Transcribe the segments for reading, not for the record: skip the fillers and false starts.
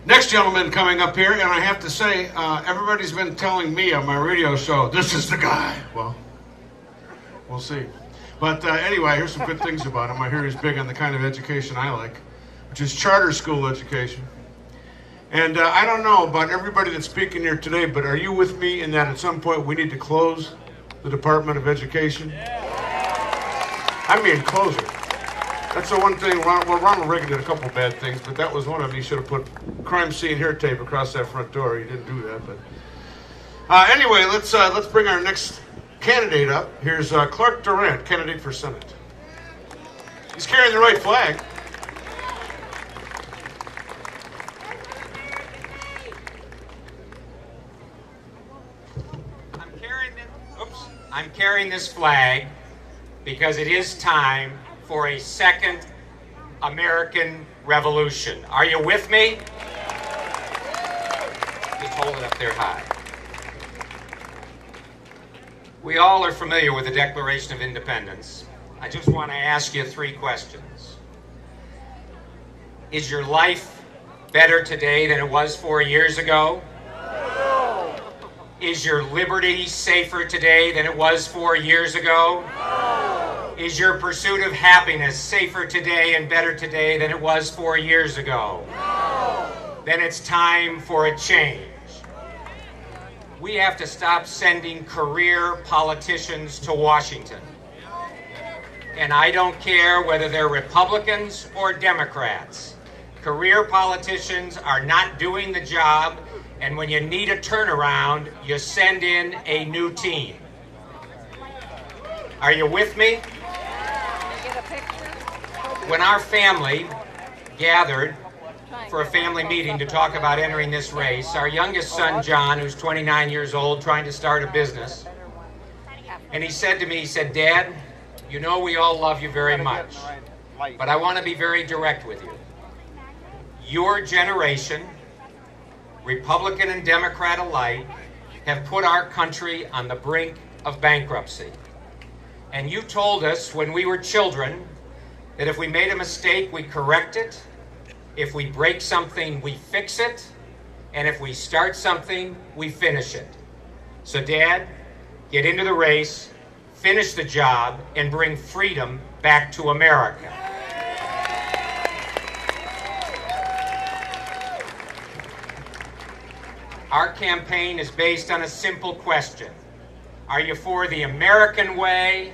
Next gentleman coming up here, and I have to say, everybody's been telling me on my radio show, this is the guy. Well, we'll see. But anyway, here's some good things about him. I hear he's big on the kind of education I like, which is charter school education. And I don't know about everybody that's speaking here today, but are you with me in that at some point we need to close the Department of Education? I mean, close it. That's the one thing. Well, Ronald Reagan did a couple bad things, but that was one of them. He should have put crime scene hair tape across that front door. He didn't do that. But anyway, let's bring our next candidate up. Here's Clark Durant, candidate for Senate. He's carrying the right flag. I'm carrying this flag because it is time for a second American Revolution. Are you with me? Just hold it up there high. We all are familiar with the Declaration of Independence. I just want to ask you 3 questions. Is your life better today than it was 4 years ago? No. Is your liberty safer today than it was 4 years ago? No. Is your pursuit of happiness safer today and better today than it was 4 years ago? No. Then it's time for a change. We have to stop sending career politicians to Washington. And I don't care whether they're Republicans or Democrats. Career politicians are not doing the job, and when you need a turnaround, you send in a new team. Are you with me? When our family gathered for a family meeting to talk about entering this race, our youngest son, John, who's 29 years old, trying to start a business, and he said to me, he said, "Dad, you know we all love you very much, but I want to be very direct with you. Your generation, Republican and Democrat alike, have put our country on the brink of bankruptcy. And you told us when we were children that if we made a mistake, we correct it. If we break something, we fix it. And if we start something, we finish it. So, Dad, get into the race, finish the job, and bring freedom back to America." Our campaign is based on a simple question. Are you for the American way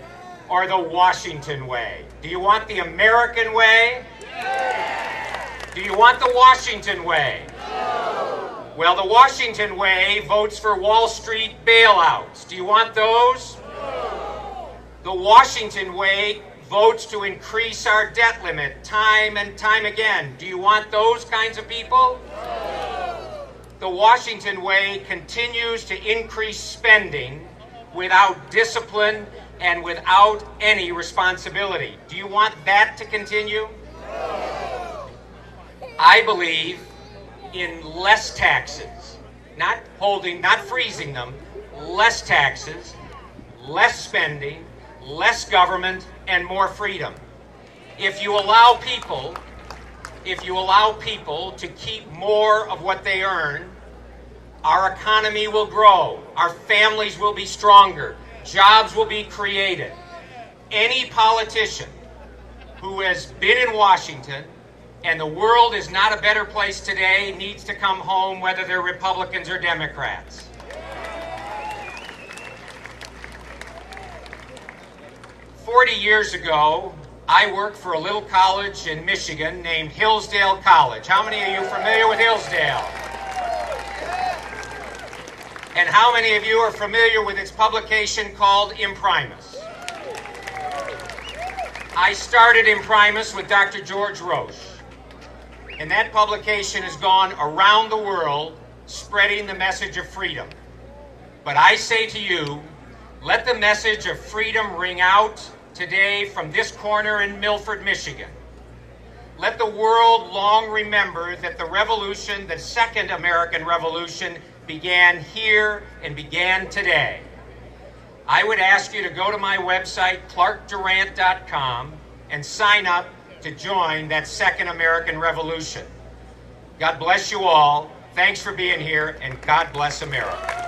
or the Washington way? Do you want the American way? Yeah. Do you want the Washington way? No. Well, the Washington way votes for Wall Street bailouts. Do you want those? No. The Washington way votes to increase our debt limit time and time again. Do you want those kinds of people? No. The Washington way continues to increase spending without discipline and without any responsibility. Do you want that to continue? No. I believe in less taxes, not freezing them, less taxes, less spending, less government, and more freedom. If you allow people to keep more of what they earn, our economy will grow, our families will be stronger, jobs will be created. Any politician who has been in Washington and the world is not a better place today needs to come home, whether they're Republicans or Democrats. "40 years ago, I worked for a little college in Michigan named Hillsdale College." How many of you are familiar with Hillsdale? And how many of you are familiar with its publication called Imprimis? I started Imprimis with Dr. George Roche, and that publication has gone around the world spreading the message of freedom. But I say to you, let the message of freedom ring out today from this corner in Milford, Michigan. Let the world long remember that the revolution, the second American Revolution, began here and began today. I would ask you to go to my website, clarkdurant.com, and sign up to join that second American Revolution. God bless you all. Thanks for being here, and God bless America.